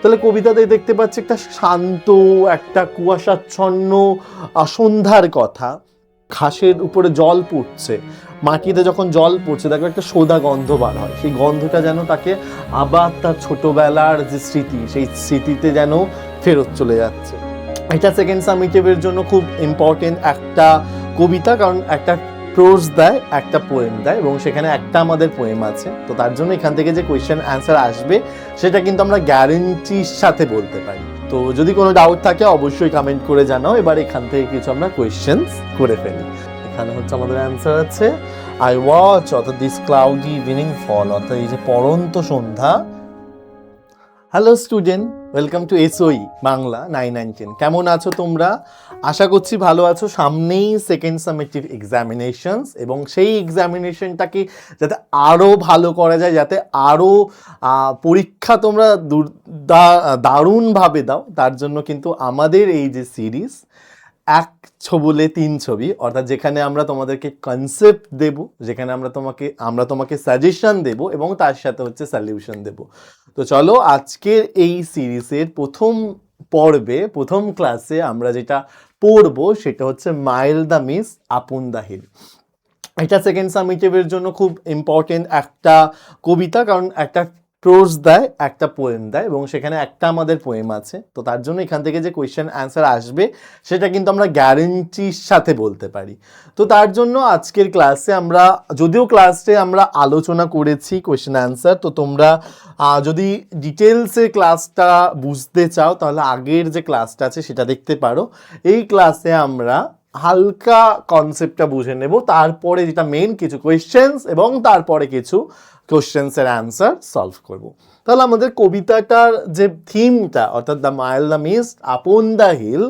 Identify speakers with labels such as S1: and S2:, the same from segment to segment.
S1: তাহলে কবিতাতে দেখতে পাচ্ছি একটা শান্ত, একটা কুয়াশাচ্ছন্ন সন্ধ্যার কথা। ঘাসের উপরে জল পড়ছে, মাটিতে যখন জল পড়ছে দেখো একটা সোদা গন্ধ বার হয়, সেই গন্ধটা যেন তাকে আবার তার ছোটবেলার যে স্মৃতি, সেই স্মৃতিতে যেন ফেরত চলে যাচ্ছে। এটা সেকেন্ড সামেটিভের জন্য খুব ইম্পর্টেন্ট একটা কবিতা, কারণ একটা প্রোজ দেয়, একটা পোয়েম দেয়, এবং সেখানে একটা আমাদের পোয়েম আছে। তো তার জন্য এখান থেকে যে কোয়েশ্চেন অ্যান্সার আসবে সেটা কিন্তু আমরা গ্যারেন্টির সাথে বলতে পারি। তো যদি কোনো ডাউট থাকে অবশ্যই কমেন্ট করে জানাও। এবার এখান থেকে কিছু আমরা কোয়েশ্চেন্স করে ফেলি। এখানে হচ্ছে আমাদের অ্যান্সার আছে আই ওয়াচ, অর্থাৎ দিস ক্লাউডি ইভিনিং ফল, অর্থাৎ এই যে পড়ন্ত সন্ধ্যা। Hello student, welcome to SOE Bangla 9 and 10। কেমন আছো তোমরা? আশা করছি ভালো আছো। সামনেই সেকেন্ড সামেটিভ এক্সামিনেশনস, এবং সেই এক্সামিনেশনটাকে যাতে আরও ভালো করা যায়, যাতে আরও পরীক্ষা তোমরা দারুণভাবে দাও, তার জন্য কিন্তু আমাদের এই যে সিরিজ এক ছবলে তিন ছবি, অর্থাৎ যেখানে আমরা তোমাদেরকে কনসেপ্ট দেব, যেখানে আমরা তোমাকে সাজেশন দেব, এবং তার সাথে হচ্ছে সলিউশন দেব। তো চলো আজকের এই সিরিজের প্রথম পর্বে, প্রথম ক্লাসে আমরা যেটা পড়বো সেটা হচ্ছে mild the mist upon the hill. এটা সেকেন্ড সামেটিভের জন্য খুব ইম্পর্টেন্ট একটা কবিতা, কারণ একটা প্রোজ দেয়, একটা পোয়েম দেয়, এবং সেখানে একটা আমাদের পোয়েম আছে। তো তার জন্য এখান থেকে যে কোয়েশ্চেন অ্যান্সার আসবে সেটা কিন্তু আমরা গ্যারেন্টির সাথে বলতে পারি। তো তার জন্য আজকের ক্লাসে আমরা, যদিও ক্লাসে আমরা আলোচনা করেছি কোয়েশ্চেন অ্যান্সার, তো তোমরা যদি ডিটেলসে ক্লাসটা বুঝতে চাও তাহলে আগের যে ক্লাসটা আছে সেটা দেখতে পারো। এই ক্লাসে আমরা হালকা কনসেপ্টটা বুঝে নেব, তারপরে যেটা মেন কিছু কোয়েশ্চেন্স, এবং তারপরে কিছু কোয়েশ্চেন্সের অ্যান্সার সলভ করব। তাহলে আমাদের কবিতাটার যে থিমটা, অর্থাৎ the mild the mist upon the hill,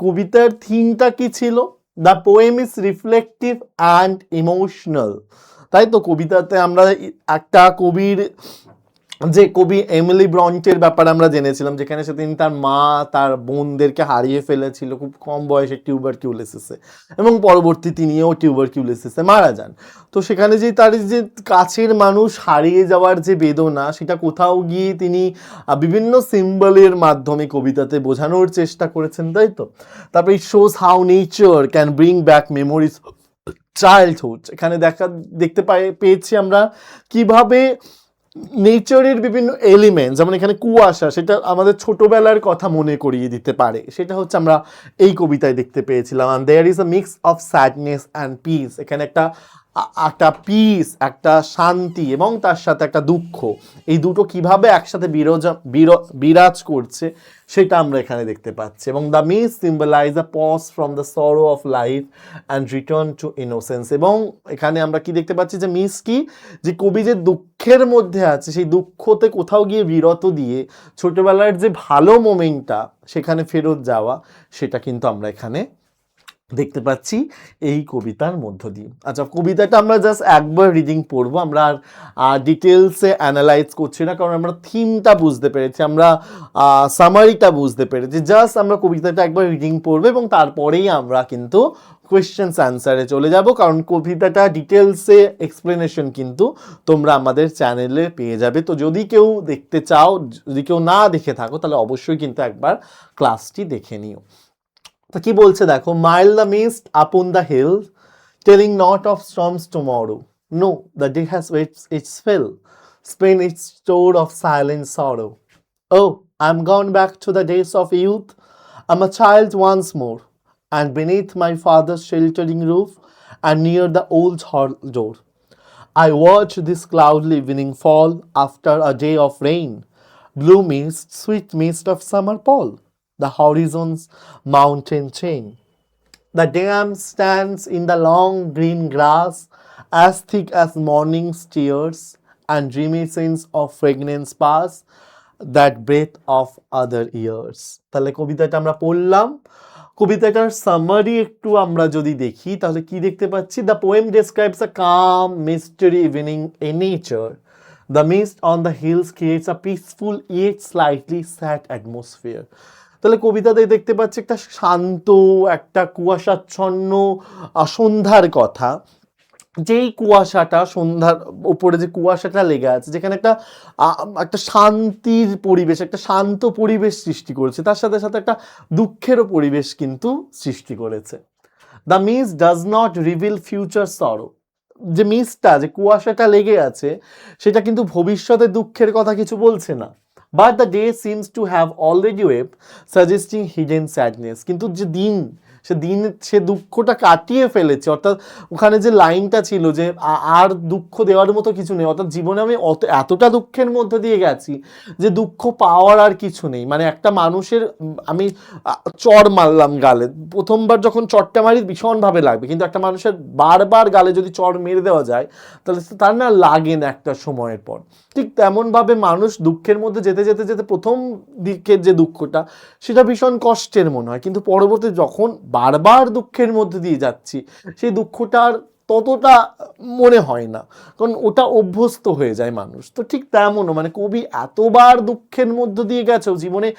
S1: কবিতার থিমটা কি ছিল? The poem is reflective and emotional. তাই তো, কবিতাতে আমরা একটা কবি এমিলি ব্রন্টের ব্যাপারে আমরা জেনেছিলাম, যেখানে সে তিনি তার মা তার বোনদেরকে হারিয়ে ফেলেছিল খুব কম বয়সে টিউবারকিউলোসিসে, এবং পরবর্তী তিনিও টিউবারকিউলোসিসে মারা যান। তো সেখানে যে তার যে কাছের মানুষ হারিয়ে যাওয়ার যে বেদনা, সেটা কোথাও গিয়ে তিনি বিভিন্ন সিম্বলের মাধ্যমে কবিতাতে বোঝানোর চেষ্টা করেছেন, তাই তো। তারপরে it shows how nature can bring back memories childhood. এখানে দেখতে পেয়েছি আমরা কিভাবে নেচারের বিভিন্ন এলিমেন্ট, যেমন এখানে কুয়াশা, সেটা আমাদের ছোটবেলার কথা মনে করিয়ে দিতে পারে, সেটা হচ্ছে আমরা এই কবিতায় দেখতে পেয়েছিলাম। And there is a mix of sadness and peace. এখানে একটা পিস, একটা শান্তি, এবং তার সাথে একটা দুঃখ, এই দুটো কিভাবে একসাথে বিরাজ করছে সেটা আমরা এখানে দেখতে পাচ্ছি। এবং the mist symbolise a pause from the sorrow of life and return to innocence. এবং এখানে আমরা কি দেখতে পাচ্ছি যে মিস কি, যে কবি যে দুঃখের মধ্যে আছে, সেই দুঃখতে কোথাও গিয়ে বিরত দিয়ে ছোটবেলার যে ভালো মোমেন্টটা সেখানে ফেরত যাওয়া, সেটা কিন্তু আমরা এখানে দেখতে পাচ্ছি এই কবিতার মধ্য দিয়ে। আচ্ছা, কবিতাটা আমরা জাস্ট একবার রিডিং পড়বো, আমরা আর ডিটেলসে অ্যানালাইজ করছি না, কারণ আমরা থিমটা বুঝতে পেরেছি, আমরা সামারিটা বুঝতে পেরেছি। জাস্ট আমরা কবিতাটা একবার রিডিং পড়বো, এবং তারপরেই আমরা কিন্তু কোয়েশ্চেন্স অ্যান্সারে চলে যাব, কারণ কবিতাটা ডিটেলসে এক্সপ্লেনেশন কিন্তু তোমরা আমাদের চ্যানেলে পেয়ে যাবে। তো যদি কেউ দেখতে চাও, যদি কেউ না দেখে থাকো, তাহলে অবশ্যই কিন্তু একবার ক্লাসটি দেখে নিও। তো কি বলছে দেখো, mild the mist upon the hill, telling not of storms tomorrow, no the day has its fill, spent its store of silent sorrow. Oh, I'm gone back to the days of youth, I'm a child once more, and beneath my father's sheltering roof, and near the old hall door, I watch this cloudly evening fall after a day of rain, blue mist, sweet mist of summer pall, the horizon's mountain chain. The dam stands in the long green grass, as thick as morning's tears, and dreamy scenes of fragrance pass, that breath of other years. তাহলে কবিতাটা আমরা পড়লাম। কবিতাটার summary একটু আমরা যদি দেখি তাহলে কি দেখতে পাচ্ছি? The poem describes a calm mystery evening in nature. The mist on the hills creates a peaceful yet slightly sad atmosphere. তাহলে কবিতাতে দেখতে পাচ্ছি একটা শান্ত, একটা কুয়াশাচ্ছন্ন সন্ধ্যার কথা। যেই কুয়াশাটা সন্ধ্যার উপরে যে কুয়াশাটা লেগে আছে, যেখানে একটা শান্তির পরিবেশ, একটা শান্ত পরিবেশ সৃষ্টি করেছে, তার সাথে সাথে একটা দুঃখেরও পরিবেশ কিন্তু সৃষ্টি করেছে। The miss does not reveal future সরো, যে মিসটা, যে কুয়াশাটা লেগে আছে, সেটা কিন্তু ভবিষ্যতের দুঃখের কথা কিছু বলছে না। But the day seems to have already wave suggesting hidden sadness, কিন্তু যে দিন, সে দুঃখটা কাটিয়ে ফেলেছে। অর্থাৎ ওখানে যে লাইনটা ছিল যে আর দুঃখ দেওয়ার মতো কিছু নেই, অর্থাৎ জীবনে আমি এতটা দুঃখের মধ্যে দিয়ে গেছি যে দুঃখ পাওয়ার আর কিছু নেই। মানে একটা মানুষের, আমি চড় মারলাম গালে, প্রথমবার যখন চড়টা মারি ভীষণভাবে লাগবে, কিন্তু একটা মানুষের বারবার গালে যদি চড় মেরে দেওয়া যায় তাহলে তার না লাগে না একটা সময়ের পর। ঠিক তেমনভাবে মানুষ দুঃখের মধ্যে যেতে যেতে যেতে প্রথম দিকের যে দুঃখটা সেটা ভীষণ কষ্টের মনে হয়, কিন্তু পরবর্তী যখন বারবার দুঃখের মধ্যে দিয়ে যাচ্ছি সেই দুঃখটার ততটা মনে হয় না, কারণ ওটা অভ্যস্ত হয়ে যায় মানুষ। তো ঠিক তেমনও মানে কবি এতবার দুঃখের মধ্য দিয়ে গেছে, জীবনে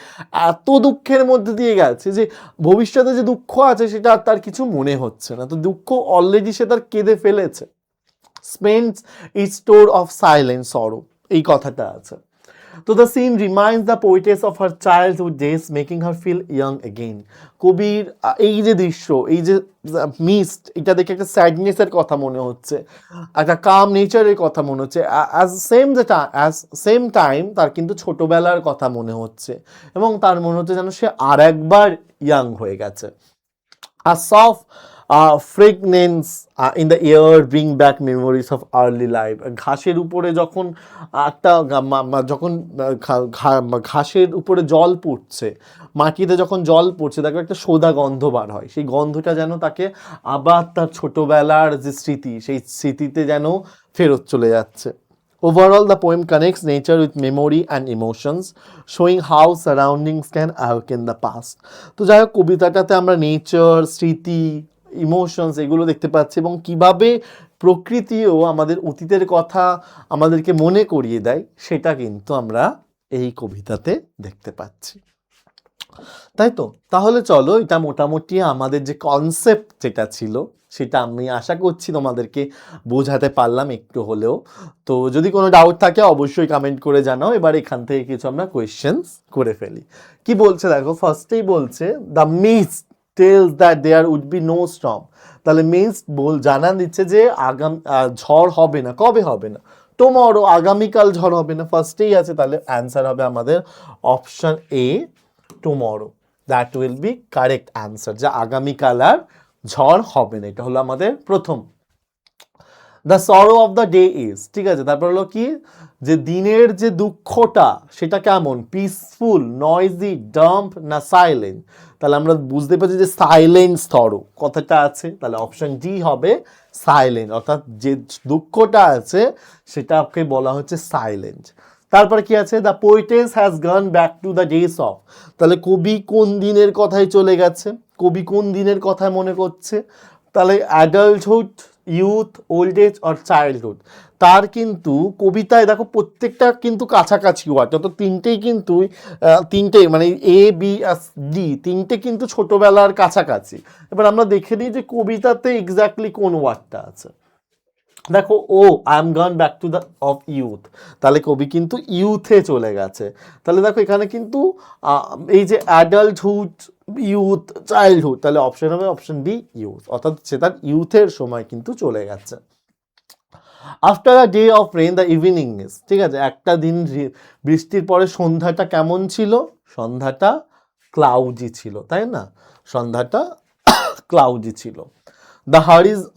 S1: এত দুঃখের মধ্যে দিয়ে গেছে যে ভবিষ্যতে যে দুঃখ আছে সেটা আর তার কিছু মনে হচ্ছে না। তো দুঃখ অলরেডি সে তার কেঁদে ফেলেছে। Spends is store of silence sorrow, এই কথাটা আছে। তো the scene reminds the poetess of her childhood days making her feel young again. কবির এই যে দৃশ্য, এই যে মিস্ট, এটা দেখে একটা স্যাডনেসের কথা মনে হচ্ছে, একটা কাম নেচারের কথা মনে হচ্ছে, অ্যাজ সেম টাইম তার কিন্তু ছোটবেলার কথা মনে হচ্ছে, এবং তার মনে হচ্ছে যেন সে আর একবার ইয়াং হয়ে গেছে। A soft fragrance in the air bring back memories of early life. ঘাসের উপরে যখন যখন ঘাসের উপরে জল পড়ছে, মাটিতে যখন জল পড়ছে, দেখো একটা সোদা গন্ধ বার হয়, সেই গন্ধটা যেন তাকে আবার তার ছোটবেলার যে স্মৃতি, সেই স্মৃতিতে যেন ফেরত চলে যাচ্ছে। Overall, the poem connects nature with memory and emotions, showing how surroundings can awaken the past. তো যাই হোক, কবিতাটাতে আমরা নেচার, স্মৃতি, ইমোশনস এগুলো দেখতে পাচ্ছি, এবং কিভাবে প্রকৃতিও আমাদের অতীতের কথা আমাদেরকে মনে করিয়ে দেয় সেটা কিন্তু আমরা এই কবিতাতে দেখতে পাচ্ছি। তাই তো, তাহলে চলো, এটা মোটামুটি আমাদের যে কনসেপ্ট যেটা ছিল সেটা আমি আশা করছি তোমাদেরকে বোঝাতে পারলাম একটু হলেও। তো যদি কোনো ডাউট থাকে অবশ্যই কমেন্ট করে জানাও। এবার এখান থেকে কিছু আমরা কোয়েশ্চেন্স করে ফেলি। কি বলছে দেখো, ফার্স্টেই বলছে the mist tells that there would be no storm. তাহলে মিস্ট জানান দিচ্ছে যে ঝড় হবে না। কবে হবে না? টুমরো, আগামীকাল ঝড় হবে না, ফার্স্টেই আছে। তাহলে অ্যান্সার হবে আমাদের option A, tomorrow. That will be correct answer, যে আগামীকাল আর ঝড় হবে না, এটা হলো আমাদের প্রথম। The sorrow of the day is, ঠিক আছে। তারপর হলো কি, যে দিনের যে দুঃখটা সেটা কেমন, পিসফুল, নয়েজি, ডাম্প না সাইলেন্ট। তাহলে আমরা বুঝতে পারছি যে সাইলেন্ট সরো কথাটা আছে, তাহলে অপশন ডি হবে সাইলেন্ট, অর্থাৎ যে দুঃখটা আছে সেটাকে বলা হচ্ছে সাইলেন্ট। তারপরে কি আছে, the poetess has gone back to the days of. তাহলে কবি কোন দিনের কথায় চলে গেছে, কবি কোন দিনের কথা মনে করছে? তাহলে অ্যাডাল্টহুড, ইউথ, ওল্ড এজ আর চাইল্ডহুড। তার কিন্তু কবিতায় দেখো প্রত্যেকটা কিন্তু কাছাকাছি ওয়ার্ড, যত তিনটেই কিন্তু তিনটেই মানে এ বি আর ডি তিনটে কিন্তু ছোটবেলার কাছাকাছি। এবার আমরা দেখে নিই যে কবিতাতে এক্স্যাক্টলি কোন ওয়ার্ডটা আছে। দেখো, oh I am gone back to the of youth, তাহলে কবি কিন্তু ইউথে চলে গেছে। তাহলে দেখো এখানে কিন্তু এই যে অ্যাডাল্টহুড, ইউথ, চাইল্ডহুড, তাহলে অপশন হবে অপশন বি ইউথ, অর্থাৎ সে তার ইউথের সময় কিন্তু চলে গেছে। After a day of rain the evening is, ঠিক আছে, একটা দিন বৃষ্টির পরে সন্ধ্যাটা কেমন ছিল? সন্ধ্যাটা ক্লাউডি ছিল, তাই না? সন্ধ্যাটা ক্লাউডি ছিল।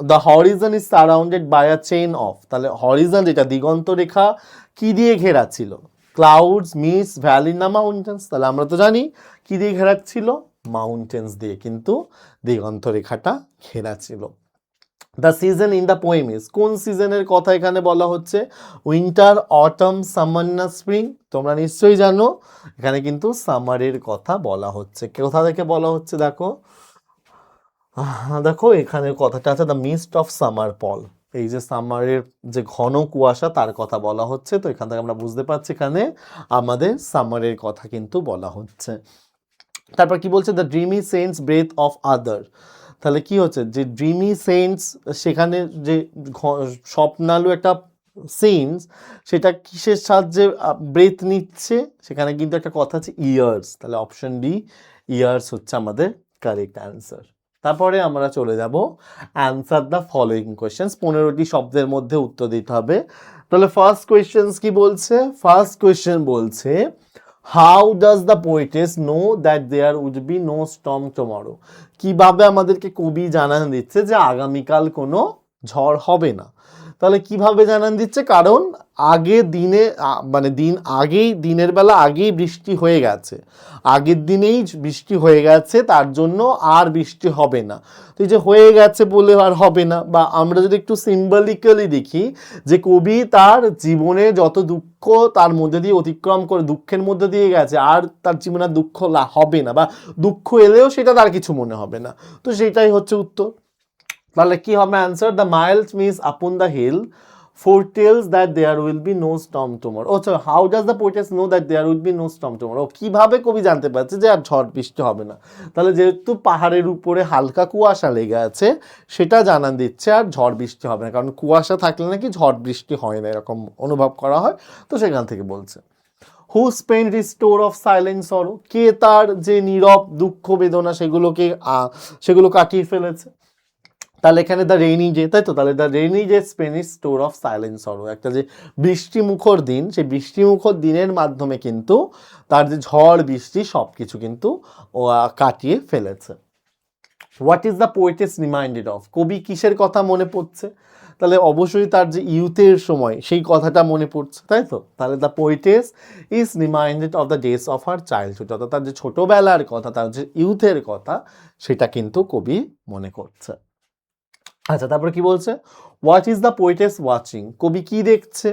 S1: The horizon is surrounded by a chain of, তাহলে হরিজন যেটা দিগন্ত রেখা কি দিয়ে ঘেরা ছিল? ক্লাউডস, মিস্ট, ভ্যালি না মাউন্টেন্স? তাহলে আমরা তো জানি কি দিয়ে ঘেরা ছিল, মাউন্টেন্স দিয়ে কিন্তু দিগন্ত রেখাটা ঘেরা ছিল। The season in the poem is, কোন সিজনের কথা এখানে বলা হচ্ছে? উইন্টার, অটম, সামার না স্প্রিং? তোমরা নিশ্চয়ই জানো এখানে কিন্তু সামারের কথা বলা হচ্ছে। কোথা থেকে বলা হচ্ছে দেখো, দেখো এখানে কথাটা আছে দ্য মিস্ট অফ সামার পল, এই যে সামারের যে ঘন কুয়াশা তার কথা বলা হচ্ছে। তো এখান থেকে আমরা বুঝতে পারছি এখানে আমাদের সামারের কথা কিন্তু বলা হচ্ছে। তারপর কি বলছে, the dreamy sense breath of other, তাহলে কি হচ্ছে যে ড্রিমি সেন্স, সেখানে যে স্বপ্নালু একটা সেন্স, সেটা কিসের সাহায্যে ব্রেথ নিচ্ছে, সেখানে কিন্তু একটা কথা আছে ইয়ার্স। তাহলে অপশন ডি ইয়ার্স হচ্ছে আমাদের কারেক্ট অ্যান্সার। তারপরে আমরা চলে যাব অ্যান্সার দ্য ফলোয়িং কোয়েশ্চেন্স, 15টি শব্দের মধ্যে উত্তর দিতে হবে। তাহলে ফার্স্ট কোয়েশ্চেন্স কি বলছে? ফার্স্ট কোয়েশ্চেন বলছে how does the poetess know that there would be no storm tomorrow? কিভাবে আমাদেরকে কবি জানান দিচ্ছে যে আগামীকাল কোনো ঝড় হবে না? তাহলে কিভাবে জানান দিচ্ছে? কারণ আগে দিনে মানে দিনের বেলা আগেই বৃষ্টি হয়ে গেছে, আগের দিনেই বৃষ্টি হয়ে গেছে, তার জন্য আর বৃষ্টি হবে না। তো এই যে হয়ে গেছে বলে আর হবে না, বা আমরা যদি একটু সিম্বলিক্যালি দেখি যে কবি তার জীবনে যত দুঃখ তার মধ্যে দিয়ে অতিক্রম করে দুঃখের মধ্যে দিয়ে গেছে, আর তার জীবনে দুঃখ হবে না, বা দুঃখ এলেও সেটা তার কিছু মনে হবে না। তো সেটাই হচ্ছে উত্তর। তাহলে কি হবে answer? The mild mist upon the hill foretells that there will be no storm tomorrow. আচ্ছা, how does the poetess know that there will be no storm tomorrow? কিভাবে কবি জানতে পারছে যে আর ঝড় বৃষ্টি হবে না? তাহলে যেহেতু পাহাড়ের উপরে হালকা কুয়াশা লেগে আছে, সেটা জানান দিচ্ছে আর ঝড় বৃষ্টি হবে না, কারণ কুয়াশা থাকলে নাকি ঝড় বৃষ্টি হয় না, এরকম অনুভব করা হয়। তো সেখান থেকে বলছে who spend his store of silent sorrow? কে তার যে নীরব দুঃখ বেদনা সেগুলো কাটিয়ে ফেলেছে? তাহলে এখানে দ্য রেইনি ডে, তাই তো? তাহলে the rainy day Spanish store of silence সরো, একটা যে বৃষ্টিমুখর দিন, সেই বৃষ্টিমুখর দিনের মাধ্যমে কিন্তু তার যে ঝড় বৃষ্টি সব কিছু কিন্তু কাটিয়ে ফেলেছে। What is the poetess reminded of? কবি কিসের কথা মনে পড়ছে? তাহলে অবশ্যই তার যে ইউথের সময় সেই কথাটা মনে পড়ছে, তাই তো? তাহলে the poetess is reminded of the days of her childhood, অর্থাৎ তার যে ছোটবেলার কথা, তার যে ইউথের কথা, সেটা কিন্তু কবি মনে করছে। আচ্ছা, তারপরে কি বলছে? What is the poetess watching? কবি কি দেখছে?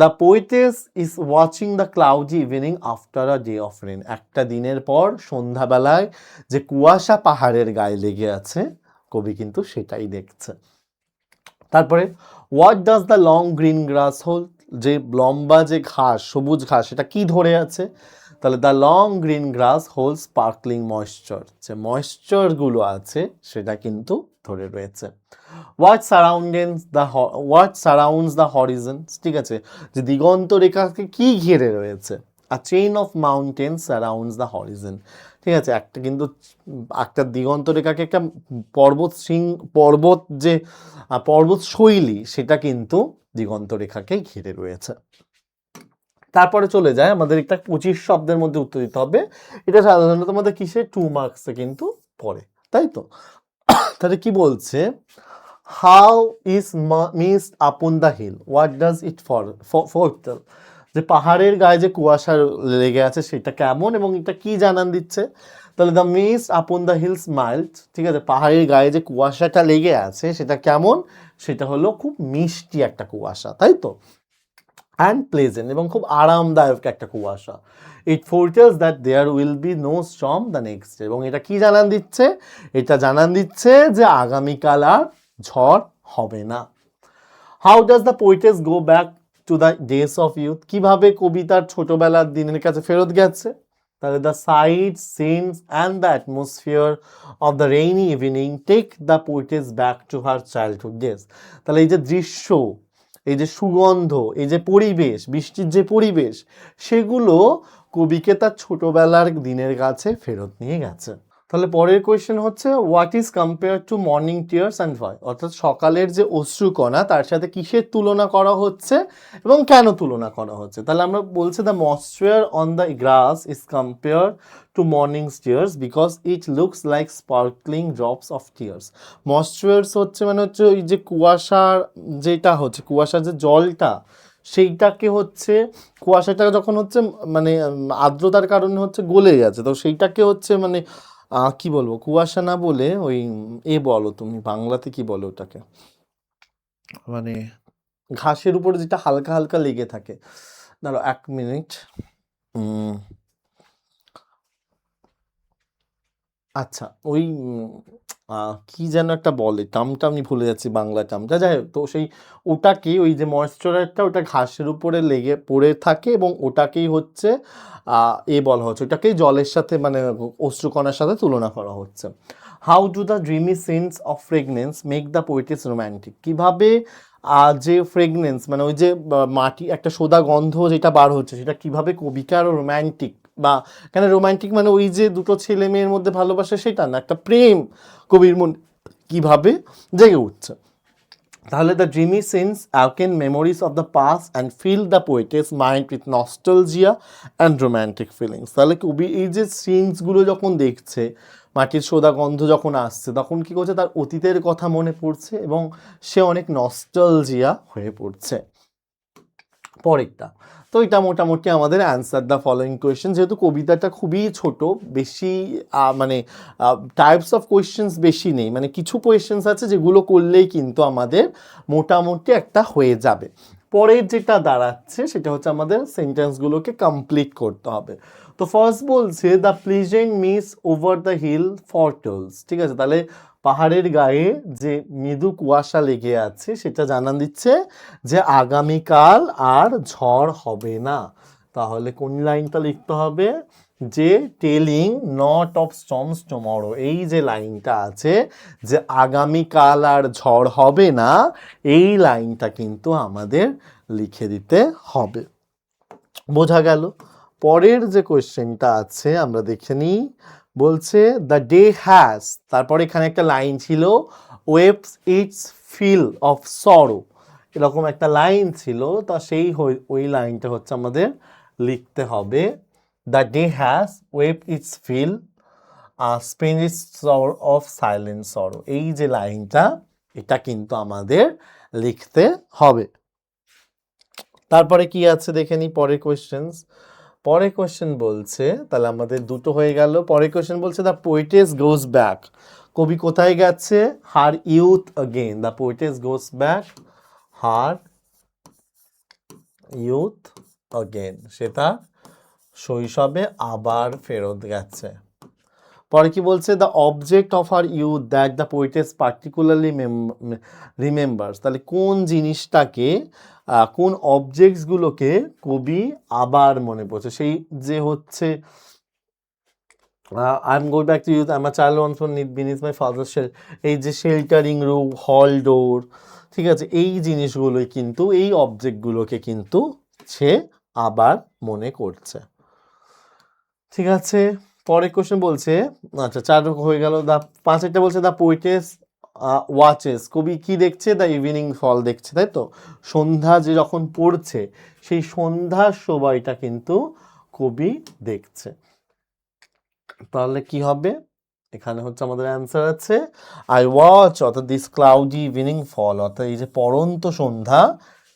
S1: The poetess is watching the cloudy evening after a day of rain. একটা দিনের পর সন্ধ্যাবেলায় যে কুয়াশা পাহাড়ের গায়ে লেগে আছে, কবি কিন্তু সেটাই দেখছে। তারপরে what does the long green grass hold? যে লম্বা যে ঘাস, সবুজ ঘাস, সেটা কি ধরে আছে? তাহলে the long green grass hold sparkling moisture, যে ময়েশ্চারগুলো আছে সেটা কিন্তু ধরে রয়েছে। What surrounds the horizon? ঠিক আছে, যে দিগন্ত রেখাকে কি ঘিরে রয়েছে? A chain of mountain surrounds the horizon. ঠিক আছে, একটা দিগন্ত রেখাকে একটা পর্বত শৈলী, সেটা কিন্তু দিগন্ত রেখাকে ঘিরে রয়েছে। তারপরে চলে যায় আমাদের একটা 25 শব্দের মধ্যে উত্তর দিতে হবে। এটা সাধারণত আমাদের কিসে 2 মার্কসে কিন্তু পড়ে, তাই তো? তাহলে কি বলছে? How is mist upon the hill, what does it foretell? যে পাহাড়ের গায়ে যে কুয়াশা লেগে আছে সেটা কেমন এবং এটা কি জানান দিচ্ছে? তাহলে the mist upon the hills mild, ঠিক আছে, পাহাড়ের গায়ে যে কুয়াশাটা লেগে আছে সেটা কেমন? সেটা হলো খুব মিষ্টি একটা কুয়াশা, তাই তো? অ্যান্ড প্লেজেন্ট, এবং খুব আরামদায়ক একটা কুয়াশা। It foretells that there will be no storm the next day, এবং এটা কি জানান দিচ্ছে? এটা জানান দিচ্ছে যে আগামীকাল আর ঝড় হবে না। How does the poetess go back to the days of youth? কিভাবে কবিতার ছোটবেলার দিনের কাছে ফেরত গেছে? তাহলে the sights, scenes and the atmosphere of the rainy evening take the poetess back to her childhood days. তাহলে এই যে দৃশ্য, এই যে সুগন্ধ, এই যে পরিবেশ, বৃষ্টির যে পরিবেশ, সেগুলো কবিকে তার ছোটবেলার দিনের কাছে ফেরত নিয়ে গেছে। তাহলে পরের কোয়েশ্চেন হচ্ছে what is compare to morning tears and why? অর্থাৎ সকালের যে অশ্রুকণা তার সাথে কিসের তুলনা করা হচ্ছে এবং কেন তুলনা করা হচ্ছে? তাহলে আমরা বলছি the moisture on the grass is compare to morning tears because it looks like sparkling drops of tears. Moistures হচ্ছে ওই যে কুয়াশার কুয়াশার যে জলটা, সেইটাকে কুয়াশাটা যখন আর্দ্রতার কারণে গলে গেছে, তো সেইটাকে কি বলবো, কুয়াশা না বলে বলো তুমি বাংলাতে কি বলো ওটাকে, ঘাসের উপরে যেটা হালকা হালকা লেগে থাকে। দাঁড়াও 1 মিনিট। আচ্ছা, কি যেন একটা বলে, টার্মটা আমি ভুলে যাচ্ছি, বাংলা টার্মটা। যাই হোক, তো ওটাকে ওই যে ময়েশ্চারারটা ওটা ঘাসের উপরে লেগে পড়ে থাকে এবং ওটাকেই বলা হচ্ছে, ওটাকেই জলের সাথে অশ্রুকণার সাথে তুলনা করা হচ্ছে। How do the dreamy sense of fragrance make the poetess romantic, কীভাবে যে ফ্রেগনেন্স মানে ওই যে মাটি একটা সোদা গন্ধ যেটা বার হচ্ছে সেটা কিভাবে কবিকে আরও রোম্যান্টিক, বা কেন রোম্যান্টিক মানে ওই যে দুটো ছেলে মেয়ের মধ্যে ভালোবাসা সেটা না, একটা প্রেম কবির মন কীভাবে জেগে উঠছে। তাহলে the dreamy scenes awaken memories of the past and fill the poetess mind with nostalgia and romantic feelings. তাহলে কবি এই যে সিনসগুলো যখন দেখছে, মাটির সোদা গন্ধ যখন আসছে, তখন কী করছে, তার অতীতের কথা মনে পড়ছে এবং সে অনেক নস্টালজিয়া হয়ে পড়ছে। পরেরটা, তো এটা মোটামুটি আমাদের অ্যান্সার দ্য ফলোয়িং কোয়েশ্চেন। যেহেতু কবিতাটা খুবই ছোট, বেশি মানে টাইপস অফ কোয়েশ্চেন্স বেশি নেই, মানে কিছু কোয়েশ্চেন্স আছে যেগুলো করলেই কিন্তু আমাদের মোটামুটি একটা হয়ে যাবে। পরের যেটা দাঁড়াচ্ছে সেটা হচ্ছে আমাদের সেন্টেন্সগুলোকে কমপ্লিট করতে হবে। তো ফার্স্ট বলছে the pleasant mist over the hill foretells, ঠিক আছে, তাহলে পাহাড়ের গায়ে যে মৃদু কুয়াশা লেগে আছে সেটা জানান দিচ্ছে যে আগামীকাল আর ঝড় হবে না। তাহলে কোন লাইনটা লিখতে হবে, যে telling not of storms tomorrow, এই যে লাইনটা আছে যে আগামীকাল আর ঝড় হবে না, এই লাইনটা কিন্তু আমাদের লিখে দিতে হবে। বোঝা গেল? পরের যে কোয়েশ্চেনটা আছে আমরা দেখে নিই। বলছে দ্য ডে হ্যাজ, তারপরে এখানে একটা লাইন ছিল waves it's feel of sorrow, এরকম একটা লাইন ছিল। তা সেই ওই লাইনটা হচ্ছে আমাদের লিখতে হবে দ্য ডে হ্যাজ ওয়েভ its fill spent its store of silent sorrow, এই যে লাইনটা এটা কিন্তু আমাদের লিখতে হবে। তারপরে কি আছে দেখে নিই পরের কোয়েশ্চেন্স। পরের কোয়েশ্চেন বলছে, তাহলে আমাদের দুটো হয়ে গেল। পরের কোয়েশ্চেন বলছে দ্য পোয়েটেস গোজ ব্যাক, কবি কোথায় গেছে, her youth again, the poetess goes back her youth again, সেটা শৈশবে আবার ফেরত গেছে। পরে কি বলছে the object of our youth that the poetess particularly remembers, তাহলে কোন জিনিসটাকে কোন অবজেক্টসগুলোকে কবি আবার মনে পড়ছে, সেই যে হচ্ছে I am going back to youth, আমার child once beneath my father's shell, এই যে শেল্টারিং রুম, হল ডোর, ঠিক আছে, এই জিনিসগুলোই কিন্তু এই অবজেক্টগুলোকে কিন্তু সে আবার মনে করছে। ঠিক আছে, পরের কোশ্চেন বলছে, আচ্ছা 4 হয়ে গেল। দা 5 বলছে দ্য পোয়েটেস ওয়াচেস, কবি কি দেখছে, দ্য ইভিনিং ফল দেখছে, তাই তো, সন্ধ্যা যে যখন পড়ছে সেই সন্ধ্যার সময়টা কিন্তু কবি দেখছে। তাহলে কি হবে, এখানে হচ্ছে আমাদের অ্যান্সার আছে আই ওয়াচ, অর্থাৎ দিস ক্লাউডি ইভিনিং ফল, অর্থাৎ এই যে পড়ন্ত সন্ধ্যা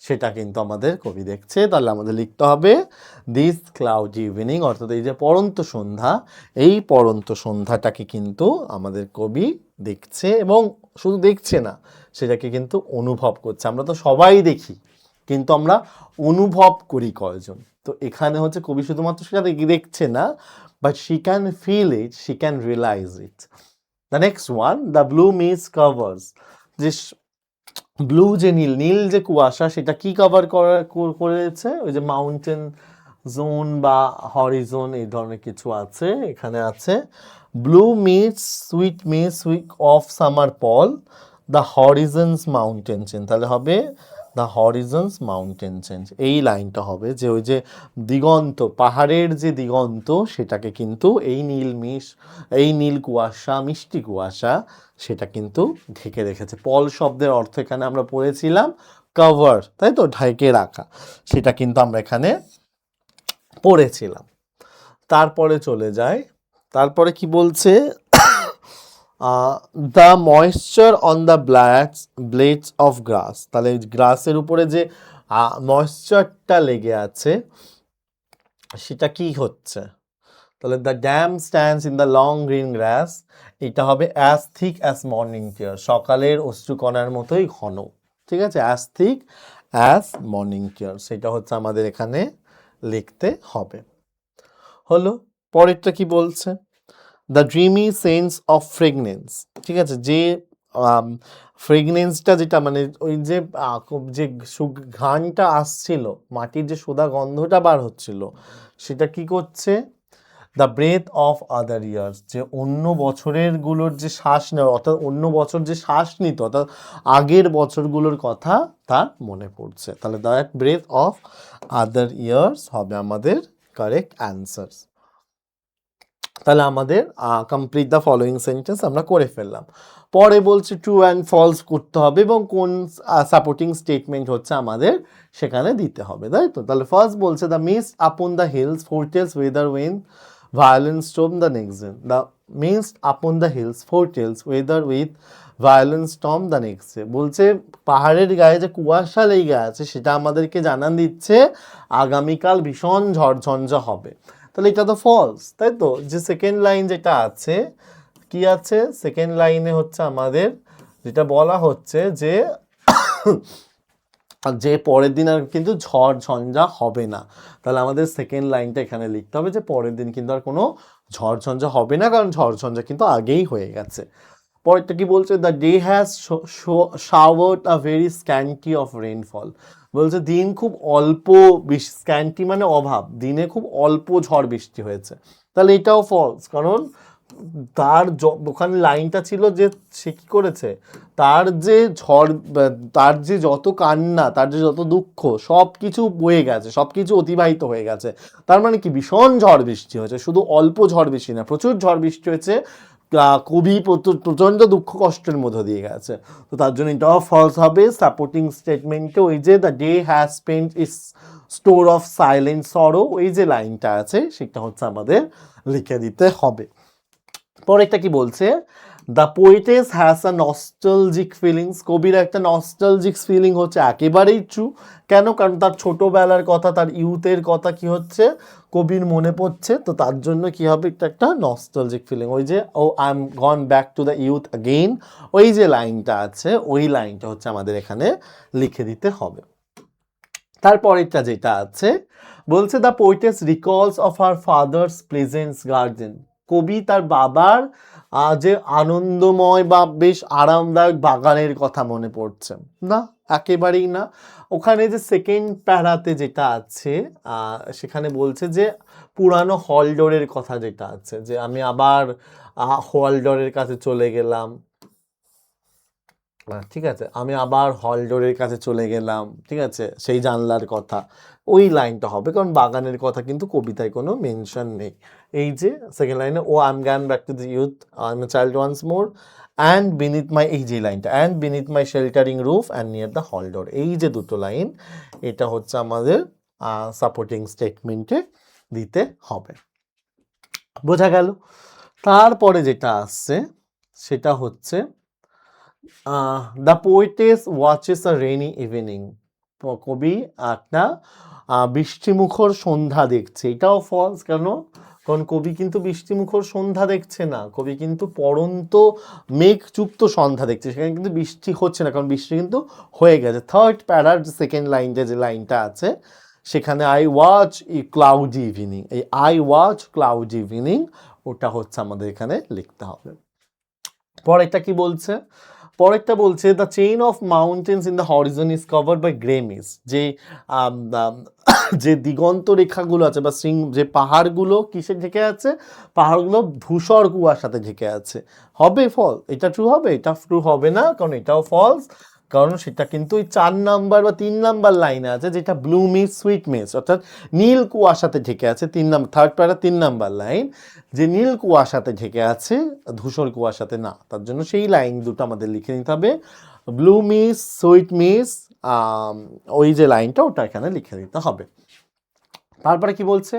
S1: সেটা কিন্তু আমাদের কবি দেখছে। তাহলে আমাদের লিখতে হবে দিস ক্লাউডি ইভিনিং, অর্থাৎ এই যে পড়ন্ত সন্ধ্যা, এই পড়ন্ত সন্ধ্যাটাকে কিন্তু আমাদের কবি দেখছে, এবং শুধু দেখছে না, সেটাকে কিন্তু অনুভব করছে। আমরা তো সবাই দেখি, কিন্তু আমরা অনুভব করি কয়জন? তো এখানে হচ্ছে কবি শুধুমাত্র সেটা দেখছে না, but she can feel it, she can realize it. The next one, the blue mist covers, যে ব্লু যে নীল, নীল যে কুয়াশা সেটা কি কভার করেছে, ওই যে মাউন্টেন জোন বা হরিজোন এই ধরনের কিছু আছে, এখানে আছে blue mist sweet mist week of summer pall the horizons mountain chain, তাহলে হবে দ্য হরিজনস মাউন্টেন চেঞ্জ, এই লাইনটা হবে যে ওই যে দিগন্ত, পাহাড়ের যে দিগন্ত সেটাকে কিন্তু এই নীল কুয়াশা, মিষ্টি কুয়াশা সেটা কিন্তু ঢেকে রেখেছে। পল শব্দের অর্থ এখানে আমরা পড়েছিলাম কভার, তাই তো, ঢেকে রাখা, সেটা কিন্তু আমরা এখানে পড়েছিলাম। তারপরে চলে যায়, তারপরে কি বলছে the moisture on the blades of grass, তাহলে গ্রাসের উপরে যে ময়েশ্চারটা লেগে আছে সেটা কি হচ্ছে, তাহলে the damp stands in the long green grass, এটা হবে as thick as morning tear, সকালের অশ্রুকণার মতোই ঘন, ঠিক আছে, as thick as morning tear, সেটা হচ্ছে আমাদের এখানে লিখতে হবে। হলো, পরেরটা কি বলছে, the dreamy sense of fragrance, ঠিক আছে, যে ফ্রেগনেন্সটা যেটা মানে ওই যে ঘ্রাণটা আসছিল, মাটির যে সোদা গন্ধটা বার হচ্ছিল, সেটা কি করছে, the breath of other years, যে অন্য বছরের গুলোর যে শ্বাস নেওয়া, অর্থাৎ অন্য বছর যে শ্বাস নিত, অর্থাৎ আগের বছরগুলোর কথা তার মনে পড়ছে। তাহলে that breath of other years হবে আমাদের কারেক্ট অ্যান্সার। তাহলে আমাদের কমপ্লিট দ্য ফলোয়িং সেন্টেন্স আমরা করে ফেললাম। পরে বলছে ট্রু অ্যান্ড ফলস করতে হবে এবং কোন সাপোর্টিং স্টেটমেন্ট হচ্ছে আমাদের সেখানে দিতে হবে, তাই তো। তাহলে ফার্স্ট বলছে the mist upon the hills foretells weather with violent storm the next day. The mist upon the hills foretells weather with violent storm the next day. বলছে পাহাড়ের গায়ে যে কুয়াশা লেগে আছে সেটা আমাদেরকে জানান দিচ্ছে আগামীকাল ভীষণ ঝড়ঝঞ্ঝা হবে। তাহলে এটা তো ফলস, তাই তো। যে সেকেন্ড লাইন যেটা আছে, কি আছে সেকেন্ড লাইনে হচ্ছে আমাদের যেটা বলা হচ্ছে যে যে পরের দিন আর কিন্তু ঝড় ঝঞ্ঝা হবে না। তাহলে আমাদের সেকেন্ড লাইনটা এখানে লিখতে হবে যে পরের দিন কিন্তু আর কোনো ঝড় ঝঞ্ঝা হবে না, কারণ ঝড় ঝঞ্ঝা কিন্তু আগেই হয়ে গেছে। পরেরটা কি বলছে, the day has showered a very scanty of rainfall. বলছে দিন খুব অল্প, স্ক্যান্টি মানে অভাব, দিনে খুব অল্প ঝড় বৃষ্টি হয়েছে। তাহলে এটাও ফলস, কারণ তার ওখানে লাইনটা ছিল যে সে কি করেছে, তার যে ঝড়, তার যে যত কান্না, তার যে যত দুঃখ সব কিছু বয়ে গেছে, সব কিছু অতিবাহিত হয়ে গেছে। তার মানে কি ভীষণ ঝড় বৃষ্টি হয়েছে, শুধু অল্প ঝড় বৃষ্টি না, প্রচুর ঝড় বৃষ্টি হয়েছে, কবি প্রচণ্ড দুঃখ কষ্টের মধ্য দিয়ে গেছে। তো তার জন্য এটাও ফলস হবে। সাপোর্টিং স্টেটমেন্টে ওই যে the day has spent is store of silent সরো, ওই যে লাইনটা আছে সেটা হচ্ছে আমাদের লিখে দিতে হবে। পরেরটা কি বলছে, the poetess has a nostalgic feelings. কবির একটা নস্টালজিক ফিলিং হচ্ছে একেবারেই ট্রু। কেন? কারণ তার ছোটোবেলার কথা, তার ইউথের কথা কি হচ্ছে কবির মনে পড়ছে, তো তার জন্য কি হবে এটা একটা নস্টালজিক ফিলিং। ওই যে oh I am gone back to the youth again, ওই যে লাইনটা আছে ওই লাইনটা হচ্ছে আমাদের এখানে লিখে দিতে হবে। তারপরেরটা যেটা আছে বলছে the poetess recalls of her father's pleasant garden. কবি তার বাবার যে আনন্দময় বা বেশ আরামদায়ক বাগানের কথা মনে পড়ছে না, একেবারেই না। ওখানে যে সেকেন্ড প্যারাতে যেটা আছে সেখানে বলছে যে পুরানো হলডোরের কথা যেটা আছে, যে আমি আবার হলডোরের কাছে চলে গেলাম, ঠিক আছে, আমি আবার হলডোরের কাছে চলে গেলাম, ঠিক আছে, সেই জানলার কথা, ওই লাইনটা হবে, কারণ বাগানের কথা কিন্তু কবিতায় কোনো মেনশন নেই। এই যে সেকেন্ড লাইনে oh I am gone back to the youth, I am a child once more, and beneath my, এই যে লাইনটা and beneath my sheltering roof and near the hall door, এই যে দুটো লাইন এটা হচ্ছে আমাদের সাপোর্টিং স্টেটমেন্টে দিতে হবে। বোঝা গেল? তারপরে যেটা আসছে সেটা হচ্ছে the poetess watches a rainy evening. কবি একটা বৃষ্টিমুখর সন্ধ্যা দেখছে। এটাও ফলস। কেন? কারণ কবি কিন্তু বৃষ্টিমুখর সন্ধ্যা দেখছে না, কবি কিন্তু পড়ন্ত মেঘযুক্ত সন্ধ্যা দেখছে, সেখানে কিন্তু বৃষ্টি হচ্ছে না, কারণ বৃষ্টি কিন্তু হয়ে গেছে। থার্ড প্যারার যে সেকেন্ড লাইনটা যে লাইনটা আছে সেখানে I watch E cloudy evening, এই আই ওয়াচ ক্লাউডি ইভিনিং ওটা হচ্ছে আমাদের এখানে লিখতে হবে। পরেরটা কি বলছে, পরেরটা বলছে the chain of mountains in the horizon is covered by grey mist. যে দিগন্ত রেখাগুলো আছে বা যে পাহাড়গুলো কিসে ঢেকে আছে, পাহাড়গুলো ধূসর কুয়াশাতে ঢেকে আছে। হবে ফল? এটা ট্রু হবে? এটা ট্রু হবে না, কারণ এটাও ফলস, কারণ সেটা কিন্তু ওই 4 নাম্বার বা 3 নাম্বার লাইনে আছে, যেটা ব্লু মিস্ট সুইট মিস্ট, অর্থাৎ নীল কুয়াশাতে ঢেকে আছে। 3 নাম্বার থার্ড প্যারা 3 নাম্বার লাইন, যে নীল কুয়াশাতে ঢেকে আছে, ধূসর কুয়াশাতে না। তার জন্য সেই লাইন দুটো আমাদের লিখে নিতে হবে, ব্লু মিস্ট সুইট মিস্ট, ওই যে লাইনটা ওটা এখানে লিখে দিতে হবে। তারপরে কি বলছে,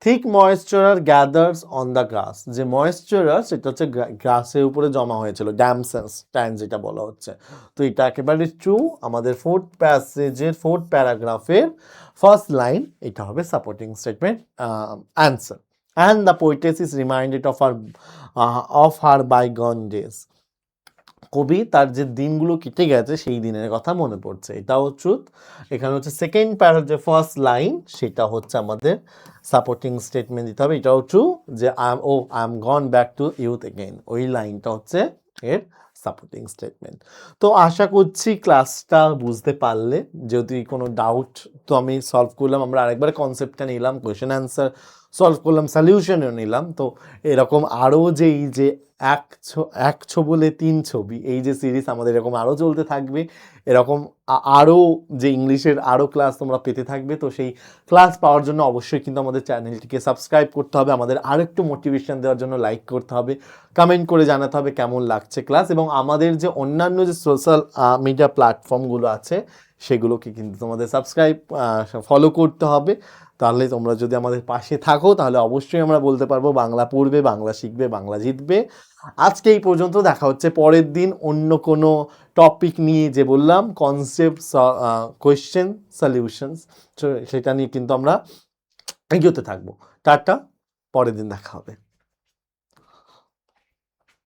S1: thick moisture gathers on the grass. যে ময়েশ্চারার সেটা হচ্ছে গ্রাসের উপরে জমা হয়েছিল, ড্যামসেন্স ট্যান যেটা বলা হচ্ছে। তো এটা একেবারে ট্রু। আমাদের ফোর্থ প্যাসেজের ফোর্থ প্যারাগ্রাফের ফার্স্ট লাইন এটা হবে supporting statement answer. And the poetess is reminded of her bygone days. কবি তার যে দিনগুলো কেটে গেছে সেই দিনের কথা মনে পড়ছে, এটাও ট্রুথ। এখানে হচ্ছে সেকেন্ড প্যারার যে ফার্স্ট লাইন সেটা হচ্ছে আমাদের সাপোর্টিং স্টেটমেন্ট দিতে হবে, এটাও ট্রু, যে I am gone back to youth again, ওই লাইনটা হচ্ছে এর সাপোর্টিং স্টেটমেন্ট। তো আশা করছি ক্লাসটা বুঝতে পারলে। যদি কোনো ডাউট তো আমি সলভ করলাম, আমরা আরেকবার কনসেপ্টটা নিলাম, কোয়েশ্চেন অ্যান্সার সলভ করলাম, সলিউশনও নিলাম। তো এরকম আরও যে এই যে এক বলে 3 ছবি, এই যে সিরিজ আমাদের এরকম আরও চলতে থাকবে। এরকম আরও যে ইংলিশের আরও ক্লাস তোমরা পেতে থাকবে। তো সেই ক্লাস পাওয়ার জন্য অবশ্যই কিন্তু আমাদের চ্যানেলটিকে সাবস্ক্রাইব করতে হবে, আমাদের আরও একটু মোটিভেশন দেওয়ার জন্য লাইক করতে হবে, কমেন্ট করে জানাতে হবে কেমন লাগছে ক্লাস, এবং আমাদের যে অন্যান্য যে সোশ্যাল মিডিয়া প্ল্যাটফর্মগুলো আছে সেগুলোকে কিন্তু তোমাদের ফলো করতে হবে। তাহলে তোমরা যদি আমাদের পাশে থাকো তাহলে অবশ্যই আমরা বলতে পারবো বাংলা পড়বে, বাংলা শিখবে, বাংলা জিতবে। আজকে এই পর্যন্ত, দেখা হচ্ছে পরের দিন অন্য কোনো টপিক নিয়ে, যে বললাম কনসেপ্ট, কোয়েশ্চেন, সলিউশনস, সেটা নিয়ে কিন্তু আমরা এগোতে থাকবো। টাটা, পরের দিন দেখা হবে।